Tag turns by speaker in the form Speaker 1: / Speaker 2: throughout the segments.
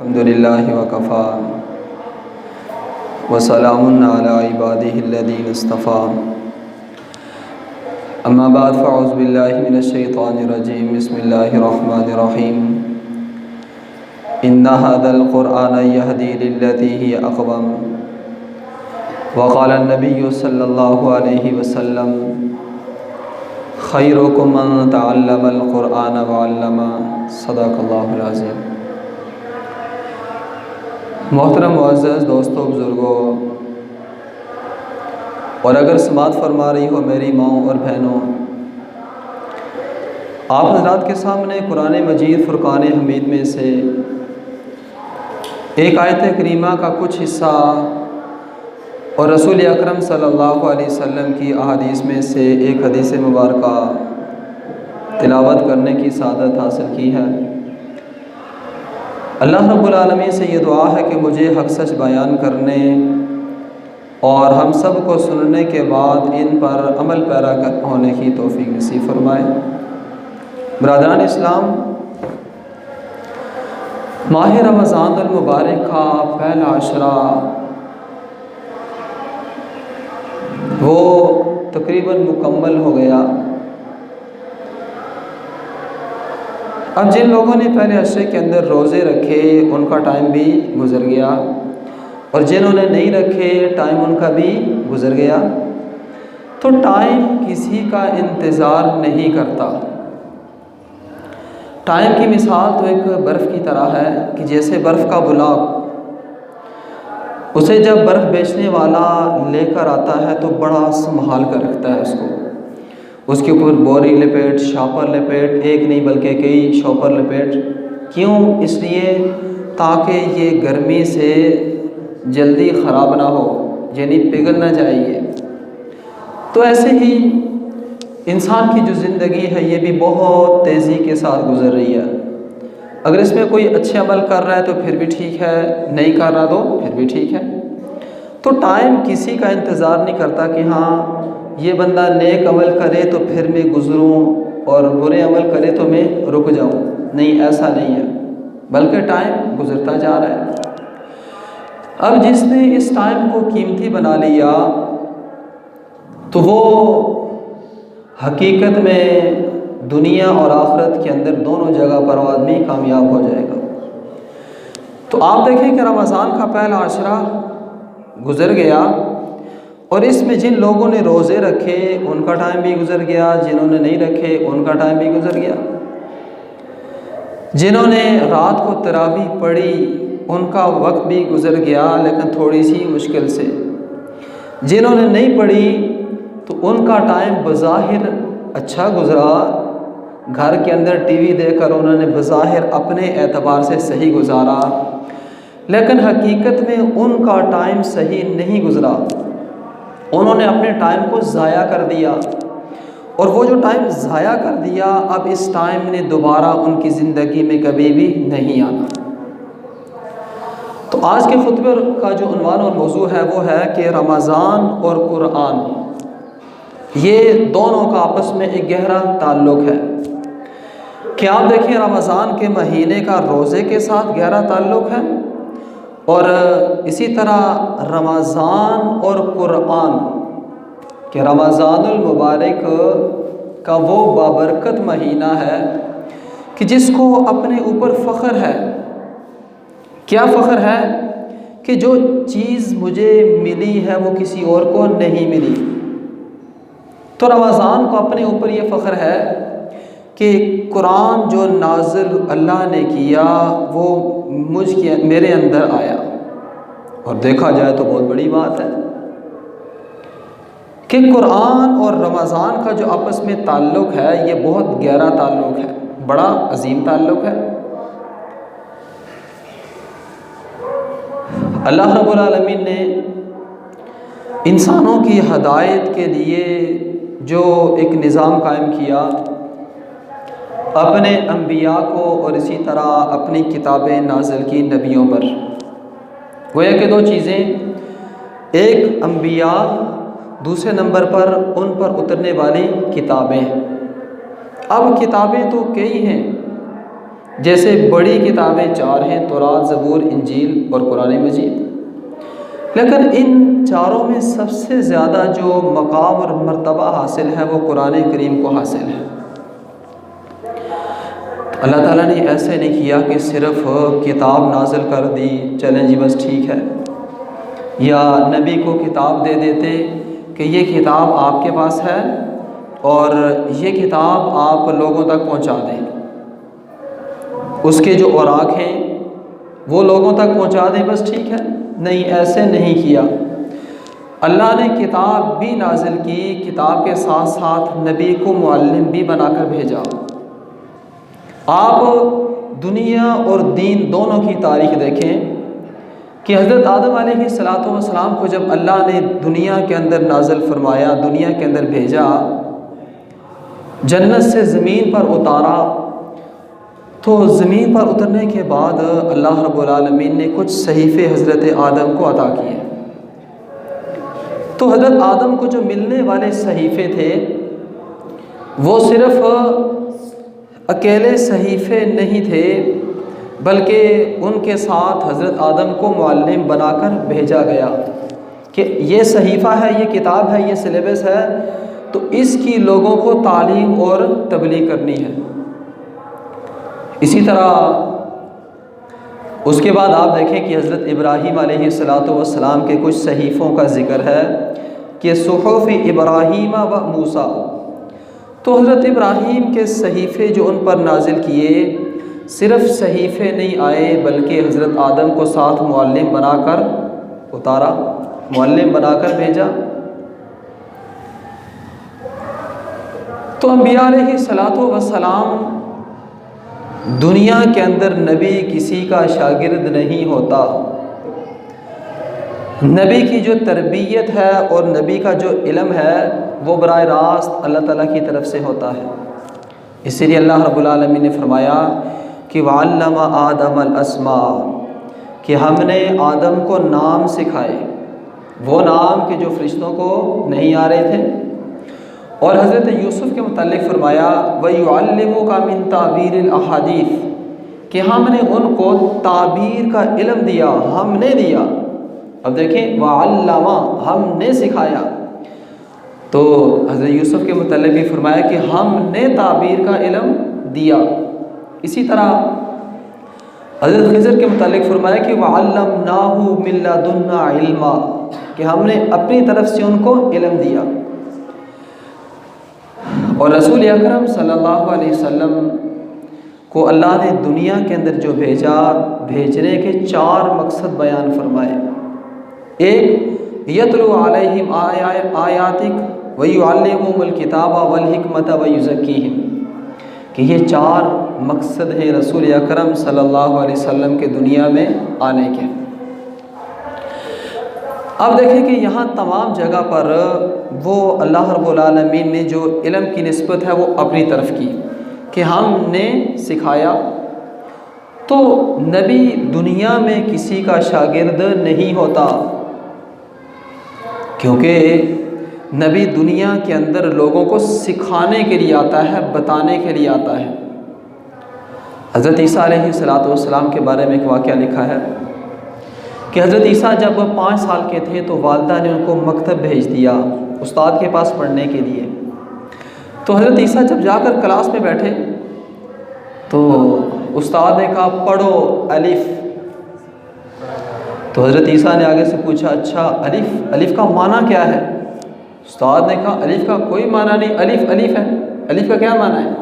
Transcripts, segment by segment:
Speaker 1: अल्हम्दुलिल्लाहि वकफ़ा वसलामुन अला इबादिहिल्लज़ीना इस्तफ़ा अम्मा बाद फ़अऊज़ु बिल्लाहि मिनश्शैतानिर्रजीम बिस्मिल्लाहिर्रहमानिर्रहीम इन्ना हाज़ल क़ुरआन यहदी लिल्लती हिय अक़वम व क़ाला नबिय्यु सल्लल्लाहु अलैहि वसल्लम ख़ैरुकुम मन तअल्लमल क़ुरआन व अल्लमा सदक़ल्लाहुल अज़ीम। मोहतरम मुअज़्ज़ज़ दोस्तों, बुज़ुर्गों और अगर समात फरमा रही हो मेरी माओं और बहनों, आप हज़रात के सामने कुरान मजीद फ़ुरक़ान हमीद में से एक आयत करीमा का कुछ हिस्सा और रसूल अकरम सल्लल्लाहु अलैहि वसल्लम की अहादीस में से एक हदीस मुबारका तिलावत करने की सादत हासिल की है। अल्लाह रब्बुल आलमीन से ये दुआ है कि मुझे हक़ सच बयान करने और हम सब को सुनने के बाद इन पर अमल पैरा होने की तौफ़ीक नसीब फरमाए। ब्रादरान इस्लाम, माह रमज़ान अल मुबारक का पहला अशरा वो तकरीबन मुकम्मल हो गया। अब जिन लोगों ने पहले अशरे के अंदर रोज़े रखे उनका टाइम भी गुज़र गया और जिन्होंने नहीं रखे टाइम उनका भी गुज़र गया। तो टाइम किसी का इंतज़ार नहीं करता। टाइम की मिसाल तो एक बर्फ़ की तरह है कि जैसे बर्फ़ का बुलाक, उसे जब बर्फ़ बेचने वाला लेकर आता है तो बड़ा संभाल कर रखता है उसके ऊपर बोरी लपेट, शॉपर लपेट, एक नहीं बल्कि कई शॉपर लपेट। क्यों? इसलिए ताकि ये गर्मी से जल्दी ख़राब ना हो, यानी पिघल ना जाए। तो ऐसे ही इंसान की जो ज़िंदगी है ये भी बहुत तेज़ी के साथ गुज़र रही है। अगर इसमें कोई अच्छे अमल कर रहा है तो फिर भी ठीक है, नहीं कर रहा तो फिर भी ठीक है। तो टाइम किसी का इंतज़ार नहीं करता कि हाँ ये बंदा नेक अमल करे तो फिर मैं गुज़रूँ और बुरे अमल करे तो मैं रुक जाऊँ। नहीं, ऐसा नहीं है, बल्कि टाइम गुज़रता जा रहा है। अब जिसने इस टाइम को कीमती बना लिया तो वो हकीकत में दुनिया और आखिरत के अंदर दोनों जगह पर आदमी कामयाब हो जाएगा। तो आप देखें कि रमज़ान का पहला अशरा गुज़र गया और इसमें जिन लोगों ने रोज़े रखे उनका टाइम भी गुज़र गया, जिन्होंने नहीं रखे उनका टाइम भी गुज़र गया। जिन्होंने रात को तरावी पढ़ी उनका वक्त भी गुज़र गया, लेकिन थोड़ी सी मुश्किल से। जिन्होंने नहीं पढ़ी तो उनका टाइम बज़ाहिर अच्छा गुज़रा, घर के अंदर टीवी देखकर उन्होंने बज़ाहिर अपने एतबार से सही गुजारा, लेकिन हकीकत में उनका टाइम सही नहीं गुज़रा। उन्होंने अपने टाइम को ज़ाया कर दिया और वो जो टाइम ज़ाया कर दिया अब इस टाइम ने दोबारा उनकी ज़िंदगी में कभी भी नहीं आना। तो आज के खुतबे का जो उन्वान और मौजू है वो है कि रमज़ान और कुरान, ये दोनों का आपस में एक गहरा ताल्लुक़ है। कि आप देखें रमज़ान के महीने का रोज़े के साथ गहरा ताल्लुक़ है और इसी तरह रमज़ान और कुरान कि रमज़ानुल मुबारक का वो बाबरकत महीना है कि जिसको अपने ऊपर फ़ख्र है। क्या फ़ख्र है? कि जो चीज़ मुझे मिली है वो किसी और को नहीं मिली। तो रमज़ान को अपने ऊपर ये फ़ख्र है कि कुरान जो नाज़िल अल्लाह ने किया वो मेरे अंदर आया। और देखा जाए तो बहुत बड़ी बात है कि कुरान और रमज़ान का जो आपस में ताल्लुक़ है ये बहुत गहरा ताल्लुक़ है, बड़ा अजीम ताल्लुक़ है। अल्लाह रब्बुल आलमीन ने इंसानों की हदायत के लिए जो एक निज़ाम कायम किया, अपने अम्बिया को और इसी तरह अपनी किताबें नाज़िल की नबियों पर। वो है कि दो चीज़ें, एक अम्बिया, दूसरे नंबर पर उन पर उतरने वाली किताबें। अब किताबें तो कई हैं, जैसे बड़ी किताबें 4 हैं, तौरात, ज़बूर, इंजील और कुरान मजीद। लेकिन इन चारों में सबसे ज़्यादा जो मकाम और मर्तबा हासिल है वो कुरान करीम को हासिल है। अल्लाह ताला ने ऐसे नहीं किया कि सिर्फ़ किताब नाज़िल कर दी, चलें जी बस ठीक है, या नबी को किताब दे देते कि ये किताब आपके पास है और ये किताब आप लोगों तक पहुंचा दें, उसके जो औराक हैं वो लोगों तक पहुंचा दें, बस ठीक है। नहीं, ऐसे नहीं किया। अल्लाह ने किताब भी नाजिल की, किताब के साथ साथ नबी को मुअल्लिम भी बनाकर भेजा। आप दुनिया और दीन दोनों की तारीख़ देखें कि हज़रत आदम अलैहिस्सलाम को जब अल्लाह ने दुनिया के अंदर नाज़िल फरमाया, दुनिया के अंदर भेजा, जन्नत से ज़मीन पर उतारा, तो ज़मीन पर उतरने के बाद अल्लाह रब्बुल आलमीन ने कुछ सहीफ़े हज़रत आदम को अता किए। तो हज़रत आदम को जो मिलने वाले सहीफ़े थे वो सिर्फ़ अकेले सहीफ़े नहीं थे, बल्कि उनके साथ हज़रत आदम को मुअल्लिम बनाकर भेजा गया कि ये सहीफ़ा है, ये किताब है, ये सिलेबस है, तो इसकी लोगों को तालीम और तबलीग करनी है। इसी तरह उसके बाद आप देखें कि हज़रत इब्राहीम अलैहिस्सलाम के कुछ सहीफ़ों का ज़िक्र है कि सुहुफ़ इब्राहीम व मूसा। तो हज़रत इब्राहीम के सहीफ़े जो उन पर नाजिल किए, सिर्फ़ सहीफ़े नहीं आए बल्कि हज़रत आदम को साथ मुअल्लिम बनाकर उतारा, मुअल्लिम बनाकर भेजा। तो अंबिया अलैहिस्सलातु वस्सलाम दुनिया के अंदर नबी किसी का शागिर्द नहीं होता। नबी की जो तरबियत है और नबी का जो इल्म है वो बराह रास्त अल्लाह ताला की तरफ से होता है। इसीलिए अल्लाह रब्बुल आलमीन ने फरमाया कि वअल्लमा आदमल अस्मा, कि हमने आदम को नाम सिखाए, वो नाम कि जो फरिश्तों को नहीं आ रहे थे। और हज़रत यूसुफ़ के मुतालिक फरमाया वयुअल्लिमुका मिन तावीरिल अहादीस, कि हमने उनको ताबीर का इल्म दिया, हमने दिया। अब देखें, वअल्लमा, हमने सिखाया। तो हज़रत यूसुफ़ के मुतालिक भी फरमाया कि हमने ताबीर का इल्म दिया। इसी तरह हज़रत खिज़र के मुतालिक फरमाया कि वअल्लमनाहु मिन लदुन्ना इल्मा, कि हमने अपनी तरफ से उनको इल्म दिया। और रसूल अकरम सल्लल्लाहु अलैहि वसल्लम को अल्लाह ने दुनिया के अंदर जो भेजा, भेजने के 4 मकसद बयान फरमाए। एक, यतलु अलैहिम आयातिक व युअल्लिमुहुमुल किताबा वल हिकमत व युज़क्कीहिम, कि ये 4 मकसद हैं रसूल अकरम सल्लल्लाहु अलैहि वसल्लम के दुनिया में आने के। अब देखें कि यहाँ तमाम जगह पर वो अल्लाह रब्बुल आलमीन ने जो इल्म की निस्बत है वो अपनी तरफ की कि हमने सिखाया। तो नबी दुनिया में किसी का शागिर्द नहीं होता, क्योंकि नबी दुनिया के अंदर लोगों को सिखाने के लिए आता है, बताने के लिए आता है। हज़रत ईसा अलैहिस्सलाम के बारे में एक वाक़या लिखा है कि हज़रत ईसा जब 5 साल के थे तो वालिदा ने उनको मकतब भेज दिया उस्ताद के पास पढ़ने के लिए। तो हज़रत ईसा जब जाकर क्लास में बैठे तो उस्ताद ने कहा पढ़ो अलिफ। तो हज़रत ईसा ने आगे से पूछा अच्छा अलिफ, अलिफ का माना क्या है? उस्ताद ने कहा अलिफ का कोई माना नहीं, अलिफ अलिफ है, अलिफ का क्या माना है?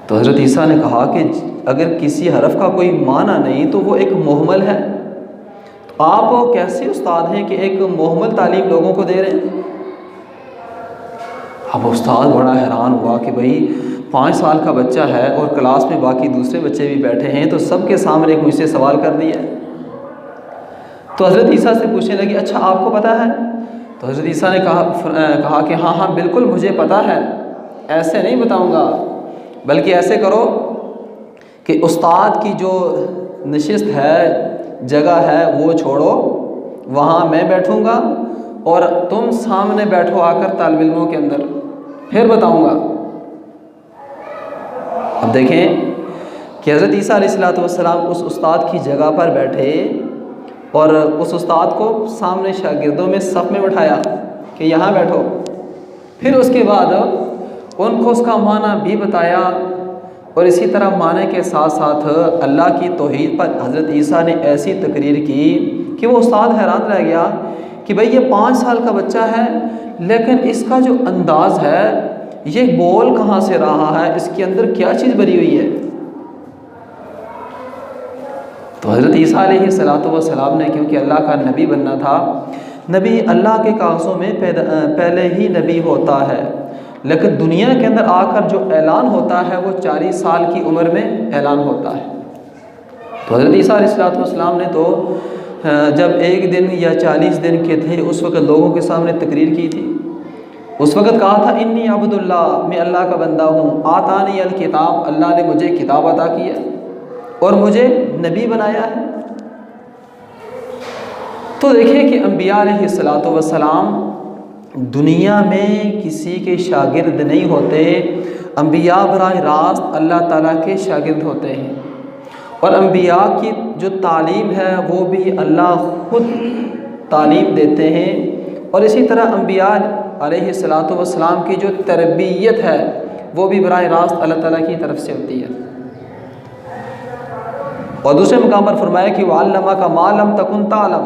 Speaker 1: तो हज़रत ईसा ने कहा कि अगर किसी हरफ का कोई माना नहीं तो वो एक मुहम्मल है। तो आप कैसे उस्ताद हैं कि एक मुहम्मल तालीम लोगों को दे रहे हैं? अब उस्ताद बड़ा हैरान हुआ कि भाई 5 साल का बच्चा है और क्लास में बाकी दूसरे बच्चे भी बैठे हैं, तो सबके सामने एक मुझसे सवाल कर दिया। तो हज़रत ईसा से पूछने लगी अच्छा आपको पता है? तो हज़रत ईसा ने कहा कि हाँ बिल्कुल मुझे पता है, ऐसे नहीं बताऊँगा, बल्कि ऐसे करो कि उस्ताद की जो नशिस्त है, जगह है, वो छोड़ो, वहाँ मैं बैठूँगा और तुम सामने बैठो आकर तालिब इल्मों के अंदर, फिर बताऊँगा। अब देखें कि हज़रत ईसा अलैहिस्सलाम उस उस्ताद की जगह पर बैठे और उस उस्ताद को सामने शागिर्दों में सफ़ में बिठाया कि यहाँ बैठो। फिर उसके बाद उनको उसका माना भी बताया और इसी तरह माने के साथ साथ अल्लाह की तौहीद पर हज़रत ईसा ने ऐसी तकरीर की कि वो उस्ताद हैरान रह गया कि भाई ये 5 साल का बच्चा है, लेकिन इसका जो अंदाज़ है, ये बोल कहाँ से रहा है, इसके अंदर क्या चीज़ भरी हुई है। तो हज़रत ईसा अलैहिस्सलाम ने, क्योंकि अल्लाह का नबी बनना था, नबी अल्लाह के कागज़ों में पहले ही नबी होता है, लेकिन दुनिया के अंदर आकर जो ऐलान होता है वो 40 साल की उम्र में ऐलान होता है। तो हज़रत ईसा अलैहिस्सलाम ने तो जब 1 दिन या 40 दिन के थे उस वक़्त लोगों के सामने तकरीर की थी। उस वक़्त कहा था इन्नी अब्दुल्लाह, मैं अल्लाह का बंदा हूँ, आतानी अल किताब, अल्लाह ने मुझे किताब अता की है और मुझे नबी बनाया है। तो देखिए कि अंबिया अलैहिस्सलाम दुनिया में किसी के शागिर्द नहीं होते, अंबिया बराह रास्त अल्लाह ताला के शागिर्द होते हैं और अंबिया की जो तालीम है वो भी अल्लाह खुद तालीम देते हैं। और इसी तरह अंबिया अलैहिस्सलाम की जो तरबियत है वो भी बराह रास्त अल्लाह ताला की तरफ से होती है। और दूसरे मुकाम पर फरमाया कि वअल्लमा का मालम तकुन तालम,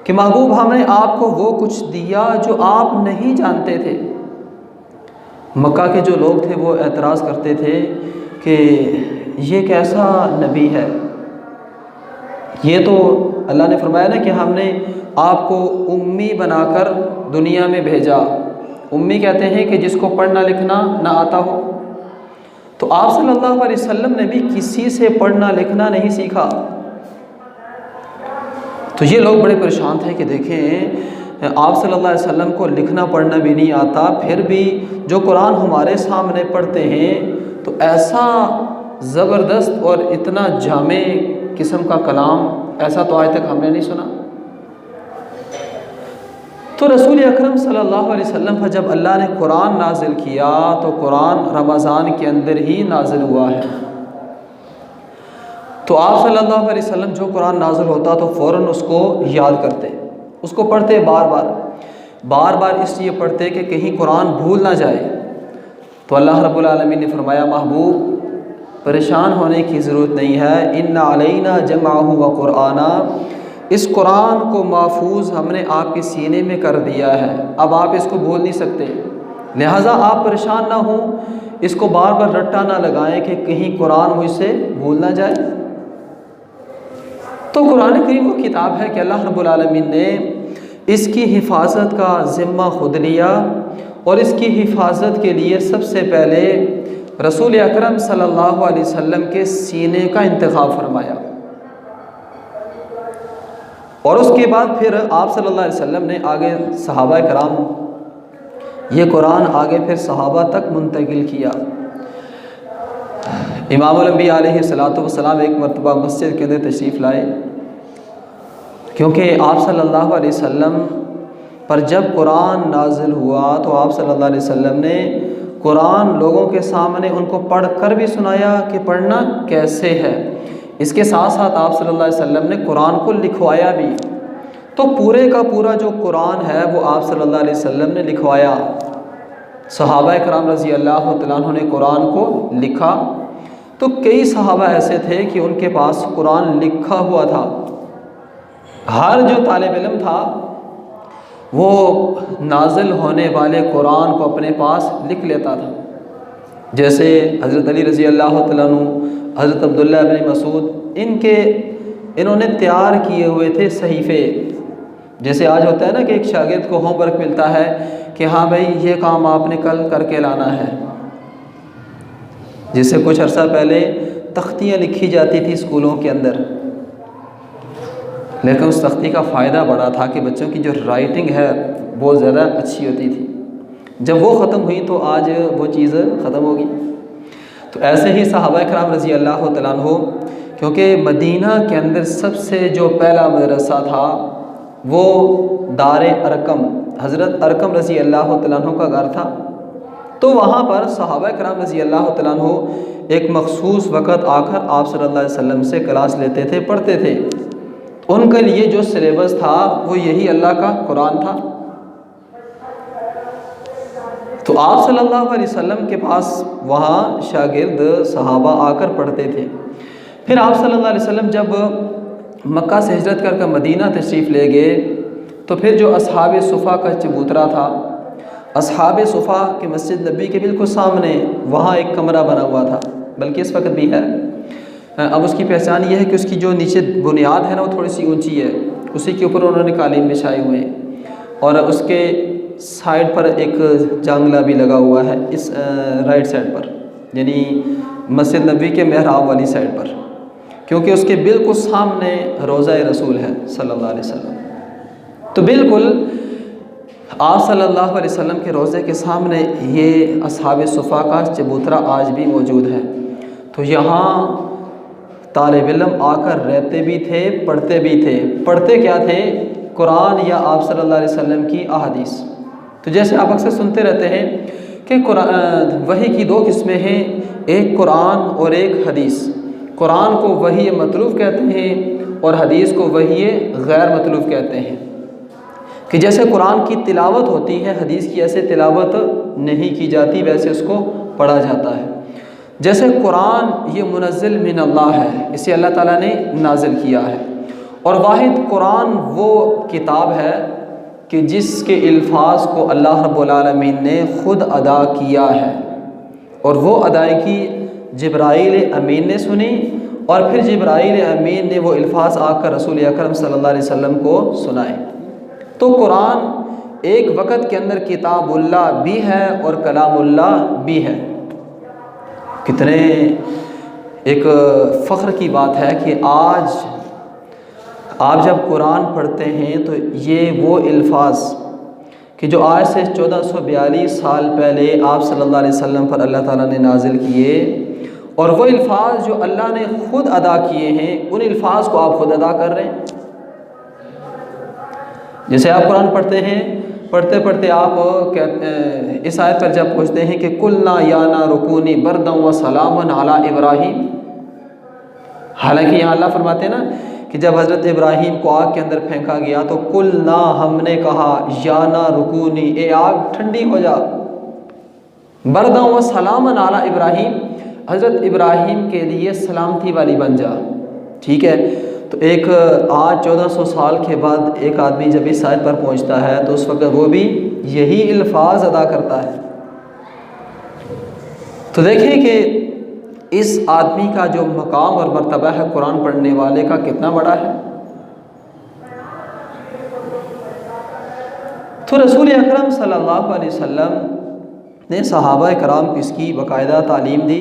Speaker 1: कि महबूब हमने आपको वो कुछ दिया जो आप नहीं जानते थे। मक्का के जो लोग थे वो एतराज़ करते थे कि ये कैसा नबी है, ये तो अल्लाह ने फरमाया ना कि हमने आपको उम्मी बनाकर दुनिया में भेजा। उम्मी कहते हैं कि जिसको पढ़ना लिखना ना आता हो। तो आप सल्लल्लाहु अलैहि वसल्लम ने भी किसी से पढ़ना लिखना नहीं सीखा। तो ये लोग बड़े परेशान थे कि देखें आप सल्लल्लाहु अलैहि वसल्लम को लिखना पढ़ना भी नहीं आता, फिर भी जो कुरान हमारे सामने पढ़ते हैं तो ऐसा ज़बरदस्त और इतना जामे किस्म का कलाम ऐसा तो आज तक हमने नहीं सुना। तो रसूल अकरम सल्लल्लाहु अलैहि वसल्लम पर जब अल्लाह ने कुरान नाजिल किया तो कुरान रमज़ान के अंदर ही नाजिल हुआ है। तो आप सल्लल्लाहु अलैहि वसल्लम जो कुरान नाजिल होता तो फ़ौरन उसको याद करते, उसको पढ़ते बार बार इसलिए पढ़ते कि कहीं कुरान भूल ना जाए। तो अल्लाह रब्बुल आलमीन ने फरमाया महबूब परेशान होने की ज़रूरत नहीं है, इन्ना अलैना जमाअहु व कुराना, इस कुरान को महफूज हमने आपके सीने में कर दिया है, अब आप इसको भूल नहीं सकते, लिहाजा आप परेशान ना हो, इसको बार बार रट्टा ना लगाएं कि कहीं कुरान मुझसे भूल ना जाए। तो कुरान करीम वो किताब है कि अल्लाह रब्बुल आलमीन ने इसकी हिफाजत का ज़िम्मा खुद लिया और इसकी हिफाजत के लिए सबसे पहले रसूल अकरम सल्लल्लाहु अलैहि वसल्लम के सीने का इंतखाब फरमाया और उसके बाद फिर आप सल्लल्लाहु अलैहि वसल्लम ने आगे सहाबा कराम ये कुरान आगे फिर सहाबा तक मुंतकिल किया। इमामुल अंबिया अलैहिस्सलातु वस्सलाम एक मरतबा मस्जिद के अंदर तशरीफ़ लाए, क्योंकि आप सल्लल्लाहु अलैहि वसल्लम पर जब कुरान नाजिल हुआ तो आप सल्लल्लाहु अलैहि वसल्लम ने कुरान लोगों के सामने उनको पढ़ कर भी सुनाया कि पढ़ना कैसे है। इसके साथ साथ आप सल्लल्लाहु अलैहि वसल्लम ने कुरान को लिखवाया भी। तो पूरे का पूरा जो कुरान है वो आप सल्लल्लाहु अलैहि वसल्लम ने लिखवाया। सहाबा कराम रज़ी अल्लाह तआला अन्हुम ने कुरान को लिखा। तो कई सहाबा ऐसे थे कि उनके पास कुरान लिखा हुआ था। हर जो तालिब इल्म था वो नाजिल होने वाले कुरान को अपने पास लिख लेता था। जैसे हज़रत अली रज़ी अल्लाह तआला अन्हु, हज़रत अब्दुल्लाह इब्न मसूद, इन्होंने तैयार किए हुए थे सहीफ़े। जैसे आज होता है ना कि एक शागिर्द को होमवर्क मिलता है कि हाँ भाई ये काम आपने कल करके लाना है। जिससे कुछ अर्सा पहले तख्तियाँ लिखी जाती थी स्कूलों के अंदर, लेकिन उस तख्ती का फ़ायदा बड़ा था कि बच्चों की जो राइटिंग है बहुत ज़्यादा अच्छी होती थी। जब वो ख़त्म हुई तो आज वो चीज़ ख़त्म होगी। तो ऐसे ही सहाबा कराम रज़ी अल्लाह तआला अन्हु, क्योंकि मदीना के अंदर सबसे जो पहला मदरसा था वो दार अरकम, हज़रत अरकम रज़ी अल्लाह तआला अन्हु का घर था। तो वहाँ पर सहाबा कराम रज़ी अल्लाह तआला अन्हु एक मखसूस वक़्त आकर आप सल्लल्लाहु अलैहि वसल्लम से क्लास लेते थे, पढ़ते थे। उनके लिए जो सिलेबस था वो यही अल्लाह का कुरान था। तो आप सल्लल्लाहु अलैहि वसल्लम के पास वहाँ शागिर्द सहाबा आकर पढ़ते थे। फिर आप सल्लल्लाहु अलैहि वसल्लम जब मक्का से हिजरत करके मदीना तशरीफ़ ले गए तो फिर जो अस्हाब सुफ़ा का चबूतरा था, अस्हाब सुफ़ा के मस्जिद नबी के बिल्कुल सामने वहाँ एक कमरा बना हुआ था, बल्कि इस वक्त भी है। अब उसकी पहचान ये है कि उसकी जो नीचे बुनियाद है ना वो थोड़ी सी ऊंची है, उसी के ऊपर उन्होंने कालीन बिछाए हुए हैं और उसके साइड पर एक जांगला भी लगा हुआ है, इस राइट साइड पर, यानी मस्जिद नबी के मेहराब वाली साइड पर, क्योंकि उसके बिल्कुल सामने रोज़ा रसूल है सल्लल्लाहु अलैहि वसल्लम। तो बिल्कुल आप सल्लल्लाहु अलैहि वसल्लम के रोज़े के सामने ये अस्हाब सुफ़ा का चबूतरा आज भी मौजूद है। तो यहाँ तालिब इल्म आकर रहते भी थे, पढ़ते भी थे। पढ़ते क्या थे? कुरान या आप सल्लल्लाहु अलैहि वसल्लम की अहादीस। तो जैसे आप अक्सर सुनते रहते हैं कि वही की दो किस्में हैं, एक कुरान और एक हदीस। कुरान को वही मतलूब कहते हैं और हदीस को वही गैर मतलूब कहते हैं। कि जैसे कुरान की तिलावत होती है, हदीस की ऐसे तिलावत नहीं की जाती, वैसे उसको पढ़ा जाता है। जैसे कुरान ये मुनज़्ज़ल मिन अल्लाह है, इसे अल्लाह ताला ने नाजिल किया है, और वाहिद कुरान वो किताब है कि जिसके अल्फाज को अल्लाह रब्बुल आलमीन ने ख़ुद अदा किया है, और वो अदायगी जिब्राईल अमीन ने सुनी और फिर जिब्राईल अमीन ने वो अल्फाज आकर रसूल अकरम सल्लल्लाहु अलैहि वसल्लम को सुनाए। तो कुरान एक वक़्त के अंदर किताबुल्लाह भी है और कलामुल्लाह भी है। कितने एक फ़ख्र की बात है कि आज आप जब कुरान पढ़ते हैं तो ये वो अल्फाज कि जो आज से 1442 साल पहले आप सल्लल्लाहु अलैहि वसल्लम पर अल्लाह ताला ने नाजिल किए, और वो अल्फाज जो अल्लाह ने ख़ुद अदा किए हैं, उन अल्फाज को आप ख़ुद अदा कर रहे हैं। जैसे आप कुरान पढ़ते हैं, पढ़ते पढ़ते आप इस आयत पर जब पहुँचते हैं कि कुलना याना रुकूनी बरदम व सलामन अला इब्राहीम, हालांकि यहाँ अल्लाह फरमाते हैं ना कि जब हज़रत इब्राहीम को आग के अंदर फेंका गया तो कुलना, हमने कहा, याना रुकूनी, ए आग ठंडी हो जा, बरदम व सलामन अला इब्राहीम, हज़रत इब्राहीम के लिए सलामती वाली बन जा। ठीक है, तो एक आज 1400 साल के बाद एक आदमी जब इस आयत पर पहुंचता है तो उस वक्त वो भी यही अल्फाज अदा करता है। तो देखें कि इस आदमी का जो मकाम और मर्तबा है कुरान पढ़ने वाले का कितना बड़ा है। तो रसूल अकरम सल्लल्लाहु अलैहि वसल्लम ने सहाबा कराम को इसकी बाकायदा तालीम दी।